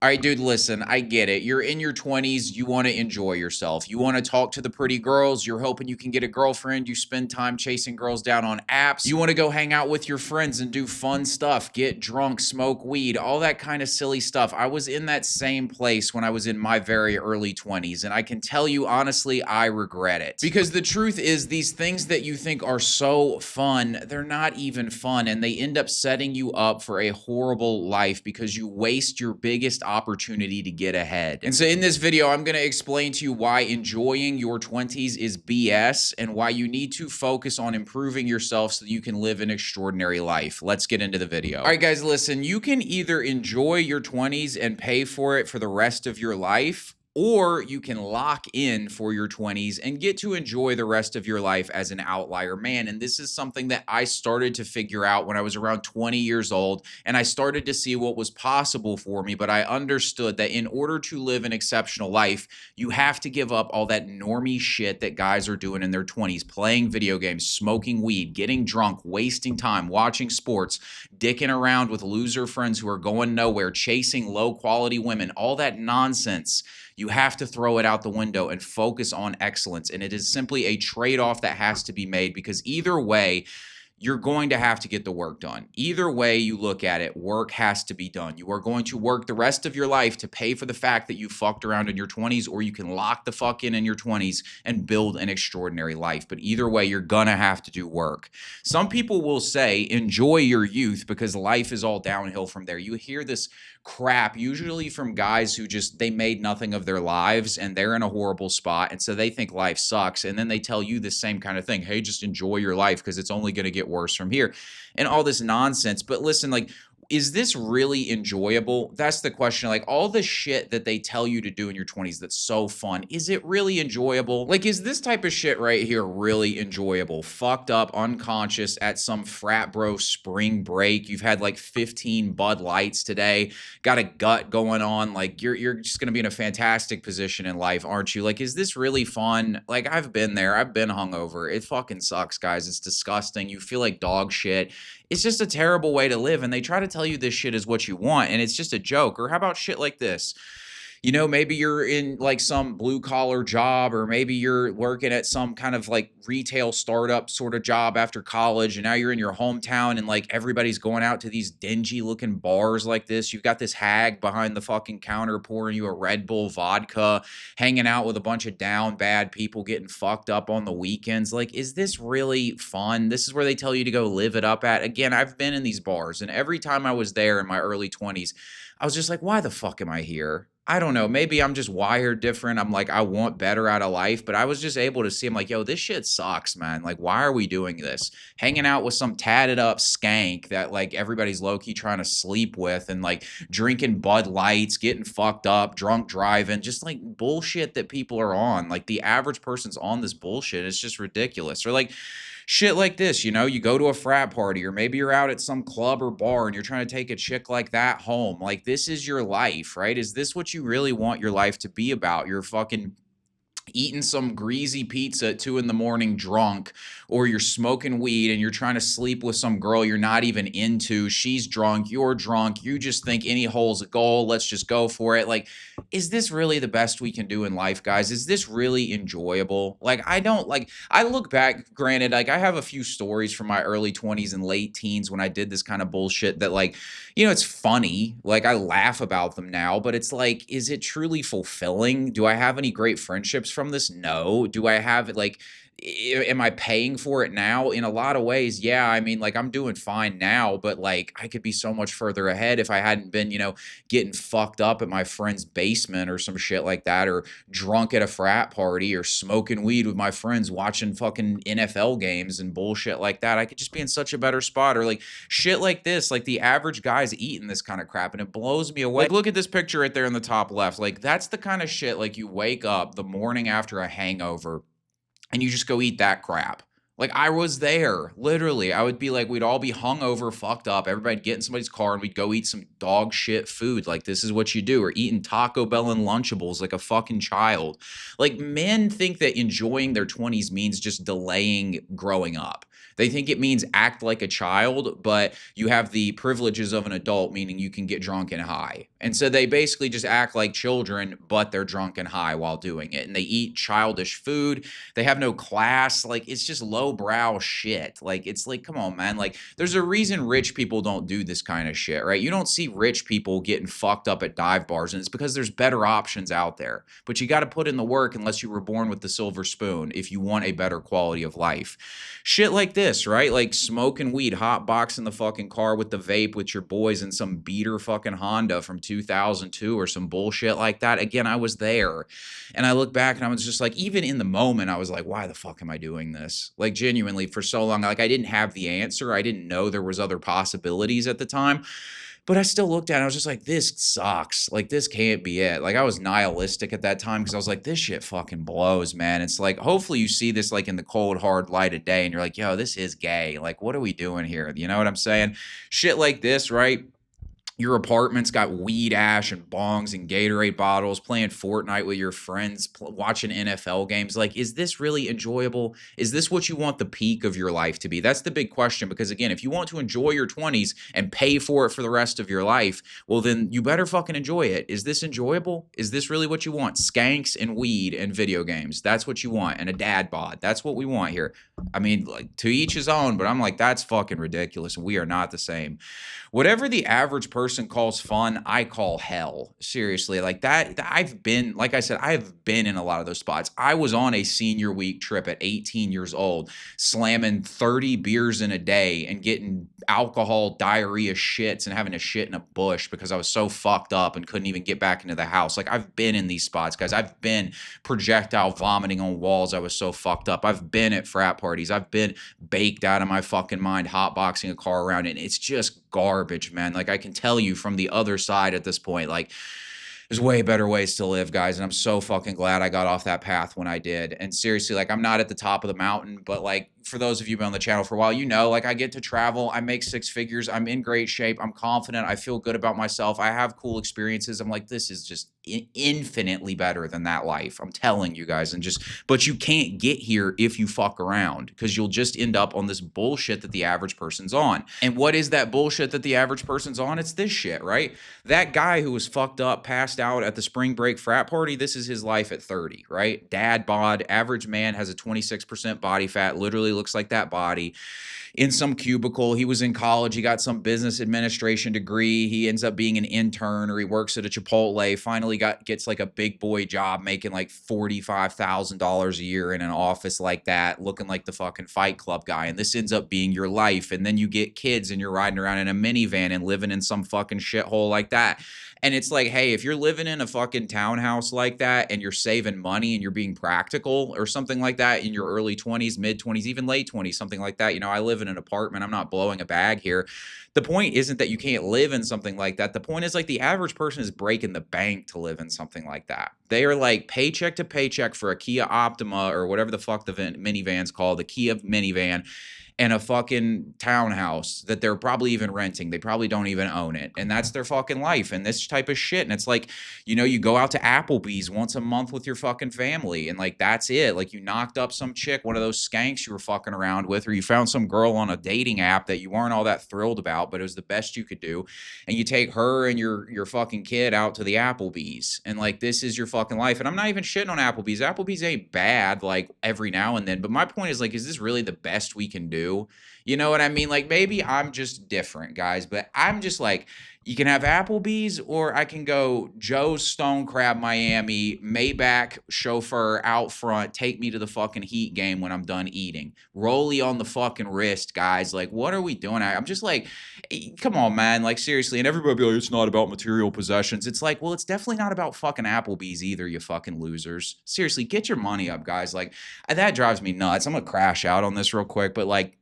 All right, dude, listen, I get it. You're in your 20s. You want to enjoy yourself. You want to talk to the pretty girls. You're hoping you can get a girlfriend. You spend time chasing girls down on apps. You want to go hang out with your friends and do fun stuff, get drunk, smoke weed, all that kind of silly stuff. I was in that same place when I was in my very early 20s. And I can tell you, honestly, I regret it. Because the truth is, these things that you think are so fun, they're not even fun. And they end up setting you up for a horrible life because you waste your biggest opportunity to get ahead. And so in this video, I'm going to explain to you why enjoying your 20s is BS and why you need to focus on improving yourself so that you can live an extraordinary life. Let's get into the video. All right, guys, listen, you can either enjoy your 20s and pay for it for the rest of your life, or you can lock in for your 20s and get to enjoy the rest of your life as an outlier man. And this is something that I started to figure out when I was around 20 years old, and I started to see what was possible for me. But I understood that in order to live an exceptional life, you have to give up all that normie shit that guys are doing in their 20s, playing video games, smoking weed, getting drunk, wasting time, watching sports, dicking around with loser friends who are going nowhere, chasing low quality women, all that nonsense. You have to throw it out the window and focus on excellence. And it is simply a trade-off that has to be made, because either way, you're going to have to get the work done. Either way you look at it, work has to be done. You are going to work the rest of your life to pay for the fact that you fucked around in your 20s, or you can lock the fuck in your 20s and build an extraordinary life. But either way, you're gonna have to do work. Some people will say, enjoy your youth because life is all downhill from there. You hear this crap usually from guys who they made nothing of their lives and they're in a horrible spot, and so they think life sucks, and then they tell you the same kind of thing. Hey, just enjoy your life because it's only going to get worse from here, and all this nonsense. But listen, like, is this really enjoyable? That's the question. Like, all the shit that they tell you to do in your 20s that's so fun, is it really enjoyable? Like, is this type of shit right here really enjoyable? Fucked up, unconscious at some frat bro spring break. You've had like 15 Bud Lights today, got a gut going on. Like, you're just gonna be in a fantastic position in life, aren't you? Like, is this really fun? Like, I've been there. I've been hungover. It fucking sucks, guys. It's disgusting. You feel like dog shit. It's just a terrible way to live, and they try to tell you this shit is what you want, and it's just a joke. Or how about shit like this? You know, maybe you're in like some blue collar job, or maybe you're working at some kind of like retail startup sort of job after college, and now you're in your hometown and like everybody's going out to these dingy looking bars like this. You've got this hag behind the fucking counter pouring you a Red Bull vodka, hanging out with a bunch of down bad people, getting fucked up on the weekends. Like, is this really fun? This is where they tell you to go live it up at. Again, I've been in these bars, and every time I was there in my early 20s, I was just like, why the fuck am I here? I don't know. Maybe I'm just wired different. I'm like, I want better out of life. But I was just able to see, I'm like, yo, this shit sucks, man. Like, why are we doing this? Hanging out with some tatted up skank that like everybody's low key trying to sleep with, and like drinking Bud Lights, getting fucked up, drunk driving, just like bullshit that people are on. Like, the average person's on this bullshit. It's just ridiculous. Or like, shit like this, you know, you go to a frat party, or maybe you're out at some club or bar and you're trying to take a chick like that home. Like, this is your life, right? Is this what you really want your life to be about? You're fucking eating some greasy pizza at 2 a.m. drunk, or you're smoking weed and you're trying to sleep with some girl you're not even into. She's drunk, you're drunk, you just think any hole's a goal, let's just go for it. Like, is this really the best we can do in life, guys? Is this really enjoyable? Like, I look back, granted, like, I have a few stories from my early 20s and late teens when I did this kind of bullshit that, like, you know, it's funny. Like, I laugh about them now, but it's like, is it truly fulfilling? Do I have any great friendships from this? No. Do I have like, am I paying for it now? In a lot of ways, yeah. I mean, like, I'm doing fine now, but like, I could be so much further ahead if I hadn't been, you know, getting fucked up at my friend's basement or some shit like that, or drunk at a frat party, or smoking weed with my friends, watching fucking NFL games and bullshit like that. I could just be in such a better spot. Or like shit like this, like the average guy's eating this kind of crap, and it blows me away. Like, look at this picture right there in the top left. Like, that's the kind of shit, like, you wake up the morning after a hangover and you just go eat that crap. Like, I was there, literally. I would be like, we'd all be hungover, fucked up. Everybody'd get in somebody's car and we'd go eat some dog shit food. Like, this is what you do. Or eating Taco Bell and Lunchables like a fucking child. Like, men think that enjoying their 20s means just delaying growing up. They think it means act like a child, but you have the privileges of an adult, meaning you can get drunk and high. And so they basically just act like children, but they're drunk and high while doing it. And they eat childish food. They have no class. Like, it's just lowbrow shit. Like, it's like, come on, man. Like, there's a reason rich people don't do this kind of shit, right? You don't see rich people getting fucked up at dive bars, and it's because there's better options out there. But you got to put in the work unless you were born with the silver spoon if you want a better quality of life. Shit like this, right? Like smoking weed, hot box in the fucking car with the vape with your boys in some beater fucking Honda from 2002 or some bullshit like that. Again, I was there. And I look back and I was just like, even in the moment, I was like, why the fuck am I doing this? Like, genuinely, for so long, like, I didn't have the answer. I didn't know there was other possibilities at the time. But I still looked at it and I was just like, this sucks. Like, this can't be it. Like, I was nihilistic at that time because I was like, this shit fucking blows, man. It's like, hopefully you see this like in the cold, hard light of day and you're like, yo, this is gay. Like, what are we doing here? You know what I'm saying? Shit like this, right? Your apartment's got weed ash and bongs and Gatorade bottles, playing Fortnite with your friends, watching NFL games. Like, is this really enjoyable? Is this what you want the peak of your life to be? That's the big question. Because again, if you want to enjoy your 20s and pay for it for the rest of your life, well, then you better fucking enjoy it. Is this enjoyable? Is this really what you want? Skanks and weed and video games. That's what you want. And a dad bod. That's what we want here. I mean, like, to each his own, but I'm like, that's fucking ridiculous. We are not the same. Whatever the average person calls fun, I call hell. Seriously, like that. I've been, like I said, I've been in a lot of those spots. I was on a senior week trip at 18 years old, slamming 30 beers in a day and getting alcohol diarrhea shits and having to shit in a bush because I was so fucked up and couldn't even get back into the house. Like, I've been in these spots, guys. I've been projectile vomiting on walls. I was so fucked up. I've been at frat parties. I've been baked out of my fucking mind, hotboxing a car around, and it's just garbage, man. Like, I can tell you from the other side at this point, like, there's way better ways to live, guys. And I'm so fucking glad I got off that path when I did. And seriously, like, I'm not at the top of the mountain, but like, for those of you who've been on the channel for a while, you know, like, I get to travel. I make six figures. I'm in great shape. I'm confident. I feel good about myself. I have cool experiences. I'm like, this is just infinitely better than that life. I'm telling you guys. And just, but you can't get here if you fuck around, because you'll just end up on this bullshit that the average person's on. And what is that bullshit that the average person's on? It's this shit, right? That guy who was fucked up, passed out at the spring break frat party, this is his life at 30, right? Dad bod, average man, has a 26% body fat, literally looks like that body, in some cubicle. He was in college. He got some business administration degree. He ends up being an intern, or he works at a Chipotle. Finally gets like a big boy job, making like $45,000 a year in an office like that, looking like the fucking Fight Club guy. And this ends up being your life. And then you get kids and you're riding around in a minivan and living in some fucking shithole like that. And it's like, hey, if you're living in a fucking townhouse like that and you're saving money and you're being practical or something like that in your early 20s, mid 20s, even late 20s, something like that. You know, I live in an apartment. I'm not blowing a bag here. The point isn't that you can't live in something like that. The point is, like, the average person is breaking the bank to live in something like that. They are like paycheck to paycheck for a Kia Optima or whatever the fuck the minivan's called, the Kia minivan, and a fucking townhouse that they're probably even renting. They probably don't even own it. And that's their fucking life and this type of shit. And it's like, you know, you go out to Applebee's once a month with your fucking family and like, that's it. Like, you knocked up some chick, one of those skanks you were fucking around with, or you found some girl on a dating app that you weren't all that thrilled about, but it was the best you could do. And you take her and your fucking kid out to the Applebee's. And like, this is your fucking life. And I'm not even shitting on Applebee's. Applebee's ain't bad, like, every now and then. But my point is, like, is this really the best we can do? You know what I mean? Like, maybe I'm just different, guys, but I'm just like, you can have Applebee's, or I can go Joe's Stone Crab Miami, Maybach chauffeur out front, take me to the fucking Heat game when I'm done eating. Rollie on the fucking wrist, guys. Like, what are we doing? I'm just like, come on, man. Like, seriously. And everybody be like, it's not about material possessions. It's like, well, it's definitely not about fucking Applebee's either, you fucking losers. Seriously, get your money up, guys. Like, that drives me nuts. I'm gonna crash out on this real quick, but like,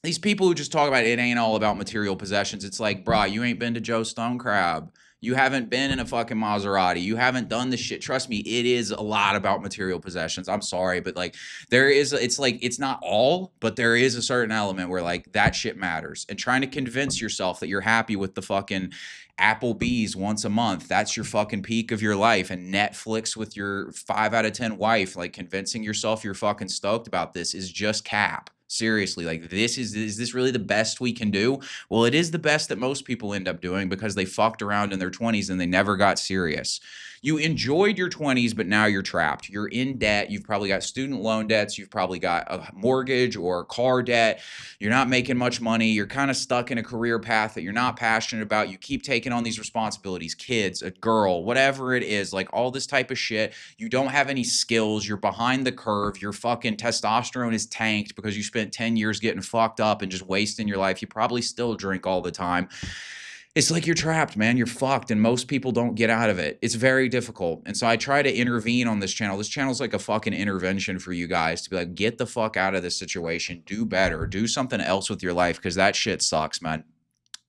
these people who just talk about it ain't all about material possessions. It's like, brah, you ain't been to Joe's Stone Crab. You haven't been in a fucking Maserati. You haven't done this shit. Trust me, it is a lot about material possessions. I'm sorry, but like, there is, it's like, it's not all, but there is a certain element where like that shit matters. And trying to convince yourself that you're happy with the fucking Applebee's once a month, that's your fucking peak of your life. And Netflix with your 5 out of 10 wife, like, convincing yourself you're fucking stoked about this is just cap. Seriously, like is this really the best we can do? Well, it is the best that most people end up doing because they fucked around in their 20s and they never got serious. You enjoyed your 20s, but now you're trapped. You're in debt. You've probably got student loan debts. You've probably got a mortgage or car debt. You're not making much money. You're kind of stuck in a career path that you're not passionate about. You keep taking on these responsibilities, kids, a girl, whatever it is, like all this type of shit. You don't have any skills. You're behind the curve. Your fucking testosterone is tanked because you spent 10 years getting fucked up and just wasting your life. You probably still drink all the time. It's like you're trapped, man. You're fucked, and most people don't get out of it. It's very difficult. And so I try to intervene on this channel. This channel is like a fucking intervention for you guys to be like, get the fuck out of this situation. Do better. Do something else with your life because that shit sucks, man.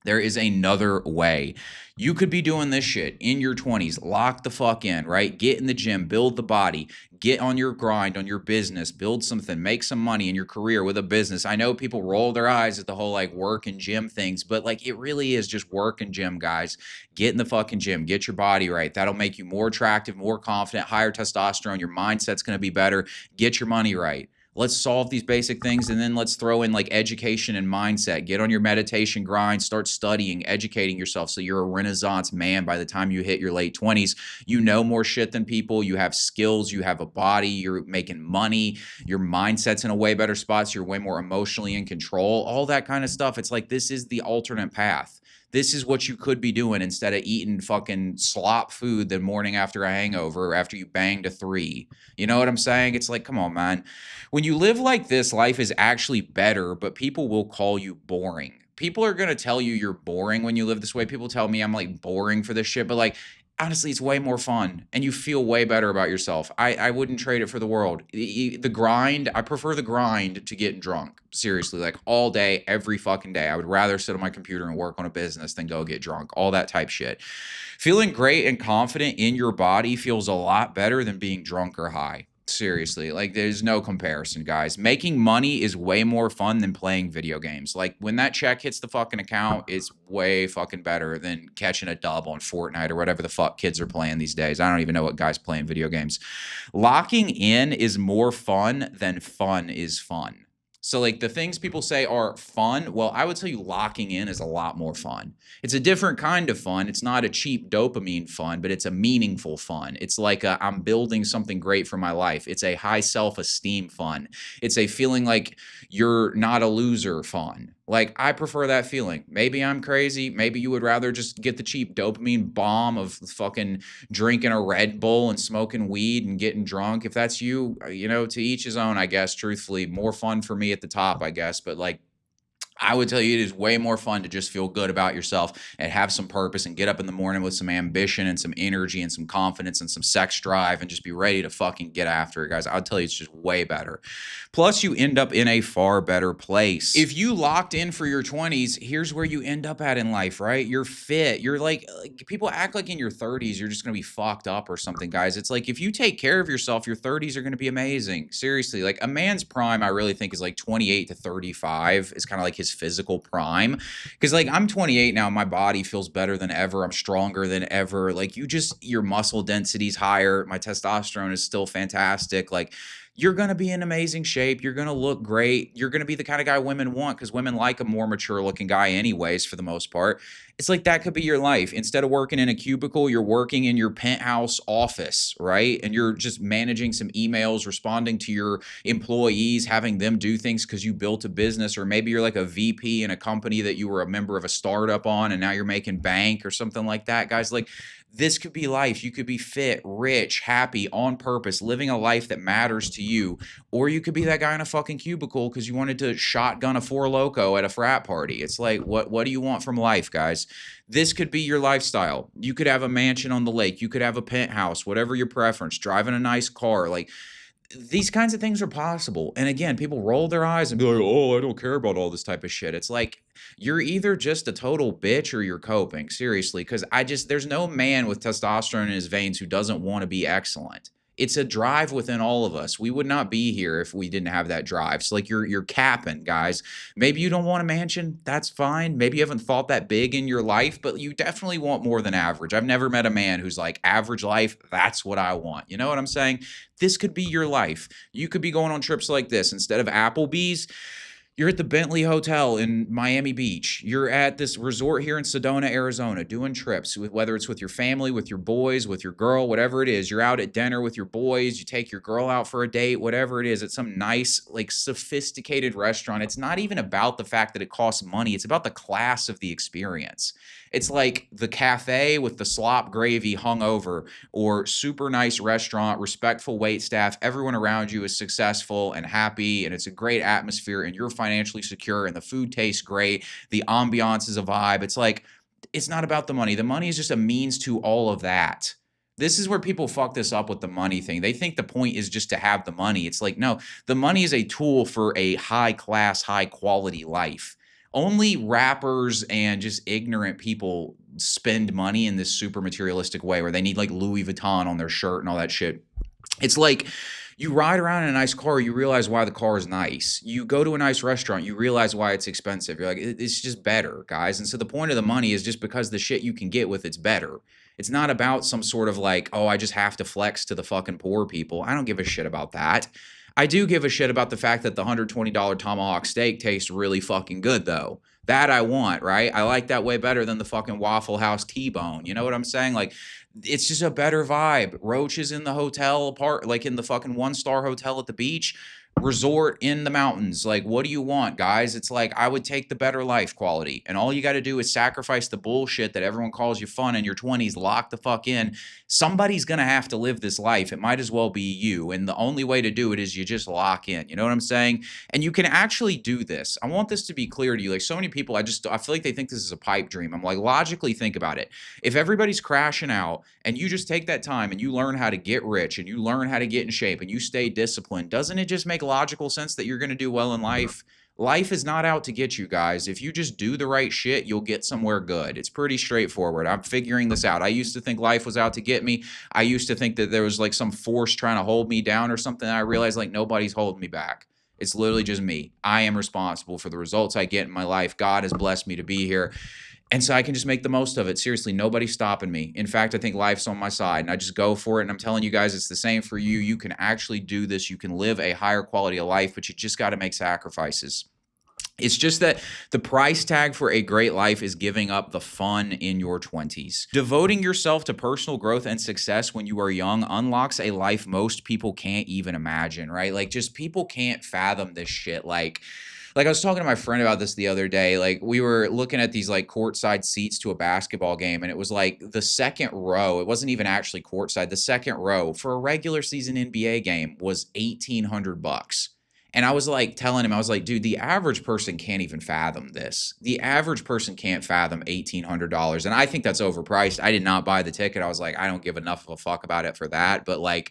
There is another way. You could be doing this shit in your 20s. Lock the fuck in, right? Get in the gym, build the body, get on your grind, on your business, build something, make some money in your career with a business. I know people roll their eyes at the whole like work and gym things, but like it really is just work and gym, guys. Get in the fucking gym, get your body right. That'll make you more attractive, more confident, higher testosterone. Your mindset's going to be better. Get your money right. Let's solve these basic things, and then let's throw in like education and mindset. Get on your meditation grind, start studying, educating yourself so you're a Renaissance man by the time you hit your late 20s. You know more shit than people. You have skills. You have a body. You're making money. Your mindset's in a way better spot. So you're way more emotionally in control. All that kind of stuff. It's like this is the alternate path. This is what you could be doing instead of eating fucking slop food the morning after a hangover or after you banged a 3. You know what I'm saying? It's like, come on, man. When you live like this, life is actually better, but people will call you boring. People are going to tell you you're boring when you live this way. People tell me I'm like boring for this shit, but like, honestly, it's way more fun and you feel way better about yourself. I wouldn't trade it for the world. The grind, I prefer the grind to getting drunk. Seriously, like all day, every fucking day. I would rather sit on my computer and work on a business than go get drunk. All that type shit. Feeling great and confident in your body feels a lot better than being drunk or high. Seriously, like there's no comparison, guys. Making money is way more fun than playing video games. Like when that check hits the fucking account, it's way fucking better than catching a dub on Fortnite or whatever the fuck kids are playing these days. I don't even know what guys play in video games. Locking in is more fun than fun is fun. So like the things people say are fun, well, I would tell you locking in is a lot more fun. It's a different kind of fun. It's not a cheap dopamine fun, but it's a meaningful fun. It's like I'm building something great for my life. It's a high self-esteem fun. It's a feeling like you're not a loser fun. Like, I prefer that feeling. Maybe I'm crazy. Maybe you would rather just get the cheap dopamine bomb of fucking drinking a Red Bull and smoking weed and getting drunk. If that's you, you know, to each his own, I guess, truthfully. More fun for me at the top, I guess. But, like, I would tell you it is way more fun to just feel good about yourself and have some purpose and get up in the morning with some ambition and some energy and some confidence and some sex drive and just be ready to fucking get after it, guys. I'll tell you, it's just way better. Plus, you end up in a far better place. If you locked in for your 20s, here's where you end up at in life, right? You're fit. You're like people act like in your 30s, you're just going to be fucked up or something, guys. It's like if you take care of yourself, your 30s are going to be amazing. Seriously, like a man's prime, I really think is like 28 to 35 is kind of like his physical prime, because like I'm 28 now, my body feels better than ever, I'm stronger than ever, like your muscle density's higher, my testosterone is still fantastic, like you're going to be in amazing shape. You're going to look great. You're going to be the kind of guy women want because women like a more mature looking guy anyways, for the most part. It's like that could be your life. Instead of working in a cubicle, you're working in your penthouse office, right? And you're just managing some emails, responding to your employees, having them do things because you built a business, or maybe you're like a VP in a company that you were a member of a startup on and now you're making bank or something like that, guys. Like, this could be life. You could be fit, rich, happy, on purpose, living a life that matters to you. Or you could be that guy in a fucking cubicle because you wanted to shotgun a Four Loko at a frat party. It's like, what do you want from life, guys? This could be your lifestyle. You could have a mansion on the lake. You could have a penthouse, whatever your preference, driving a nice car. Like, these kinds of things are possible. And again, people roll their eyes and be like, oh, I don't care about all this type of shit. It's like, you're either just a total bitch or you're coping. Seriously. Because there's no man with testosterone in his veins who doesn't want to be excellent. It's a drive within all of us. We would not be here if we didn't have that drive. So like you're capping, guys. Maybe you don't want a mansion. That's fine. Maybe you haven't thought that big in your life, but you definitely want more than average. I've never met a man who's like, average life, that's what I want. You know what I'm saying? This could be your life. You could be going on trips like this. Instead of Applebee's, You're at the Bentley Hotel in Miami Beach. You're at this resort here in Sedona, Arizona, doing trips, whether it's with your family, with your boys, with your girl, whatever it is. You're out at dinner with your boys. You take your girl out for a date, whatever it is. It's some nice, like, sophisticated restaurant. It's not even about the fact that it costs money. It's about the class of the experience. It's like the cafe with the slop gravy hung over, or super nice restaurant, respectful wait staff. Everyone around you is successful and happy, and it's a great atmosphere, and you're financially secure, and the food tastes great. The ambiance is a vibe. It's like, it's not about the money. The money is just a means to all of that. This is where people fuck this up with the money thing. They think the point is just to have the money. It's like, no, the money is a tool for a high class, high quality life. Only rappers and just ignorant people spend money in this super materialistic way where they need like Louis Vuitton on their shirt and all that shit. It's like, you ride around in a nice car, you realize why the car is nice. You go to a nice restaurant, you realize why it's expensive. You're like, it's just better, guys. And so the point of the money is just because the shit you can get with it's better. It's not about some sort of like, oh, I just have to flex to the fucking poor people. I don't give a shit about that. I do give a shit about the fact that the $120 tomahawk steak tastes really fucking good, though. That I want, right? I like that way better than the fucking Waffle House T-bone. You know what I'm saying? Like, it's just a better vibe. Roaches in the hotel apart, like in the fucking one-star hotel at the beach, resort in the mountains. Like, what do you want, guys? It's like, I would take the better life quality. And all you got to do is sacrifice the bullshit that everyone calls you fun in your 20s, lock the fuck in. Somebody's going to have to live this life. It might as well be you. And the only way to do it is you just lock in. You know what I'm saying? And you can actually do this. I want this to be clear to you. Like, so many people, I feel like they think this is a pipe dream. I'm like, logically think about it. If everybody's crashing out and you just take that time and you learn how to get rich and you learn how to get in shape and you stay disciplined, doesn't it just make logical sense that you're going to do well in life? Life is not out to get you, guys. If you just do the right shit, you'll get somewhere good. It's pretty straightforward. I'm figuring this out. I used to think life was out to get me. I used to think that there was like some force trying to hold me down or something. I realized like nobody's holding me back. It's literally just me. I am responsible for the results I get in my life. God has blessed me to be here. And so I can just make the most of it. Seriously, nobody's stopping me. In fact, I think life's on my side, and I just go for it. And I'm telling you guys, it's the same for you. You can actually do this. You can live a higher quality of life, but you just got to make sacrifices. It's just that the price tag for a great life is giving up the fun in your 20s. Devoting yourself to personal growth and success when you are young unlocks a life most people can't even imagine, right? Like, just people can't fathom this shit. Like I was talking to my friend about this the other day. Like, we were looking at these like courtside seats to a basketball game, and it was like the second row. It wasn't even actually courtside. The second row for a regular season NBA game was $1,800. And I was like telling him, I was like, dude, the average person can't even fathom this. The average person can't fathom $1,800. And I think that's overpriced. I did not buy the ticket. I was like, I don't give enough of a fuck about it for that. But like,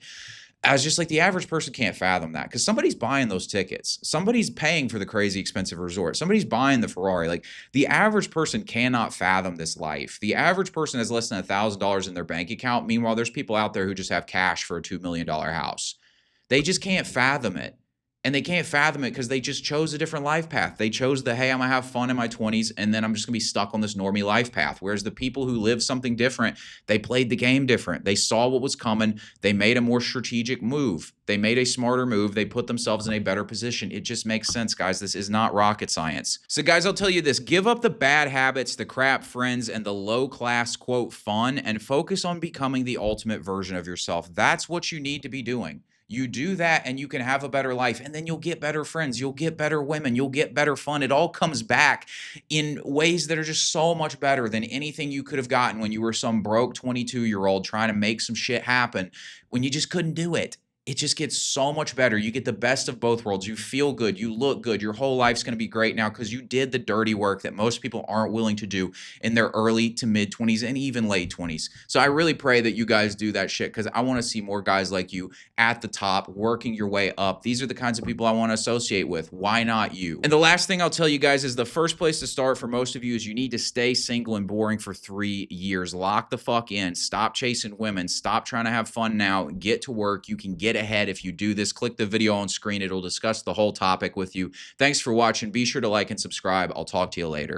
I was just like, the average person can't fathom that because somebody's buying those tickets. Somebody's paying for the crazy expensive resort. Somebody's buying the Ferrari. Like, the average person cannot fathom this life. The average person has less than $1,000 in their bank account. Meanwhile, there's people out there who just have cash for a $2 million house. They just can't fathom it. And they can't fathom it because they just chose a different life path. They chose the, hey, I'm going to have fun in my 20s, and then I'm just going to be stuck on this normie life path. Whereas the people who live something different, they played the game different. They saw what was coming. They made a more strategic move. They made a smarter move. They put themselves in a better position. It just makes sense, guys. This is not rocket science. So, guys, I'll tell you this. Give up the bad habits, the crap friends, and the low-class, quote, fun, and focus on becoming the ultimate version of yourself. That's what you need to be doing. You do that and you can have a better life, and then you'll get better friends. You'll get better women. You'll get better fun. It all comes back in ways that are just so much better than anything you could have gotten when you were some broke 22-year-old trying to make some shit happen when you just couldn't do it. It just gets so much better. You get the best of both worlds. You feel good. You look good. Your whole life's going to be great now because you did the dirty work that most people aren't willing to do in their early to mid 20s and even late 20s. So I really pray that you guys do that shit because I want to see more guys like you at the top working your way up. These are the kinds of people I want to associate with. Why not you? And the last thing I'll tell you guys is the first place to start for most of you is you need to stay single and boring for 3 years. Lock the fuck in. Stop chasing women. Stop trying to have fun now. Get to work. You can get ahead if you do this. Click the video on screen. It'll discuss the whole topic with you. Thanks for watching. Be sure to like and subscribe. I'll talk to you later.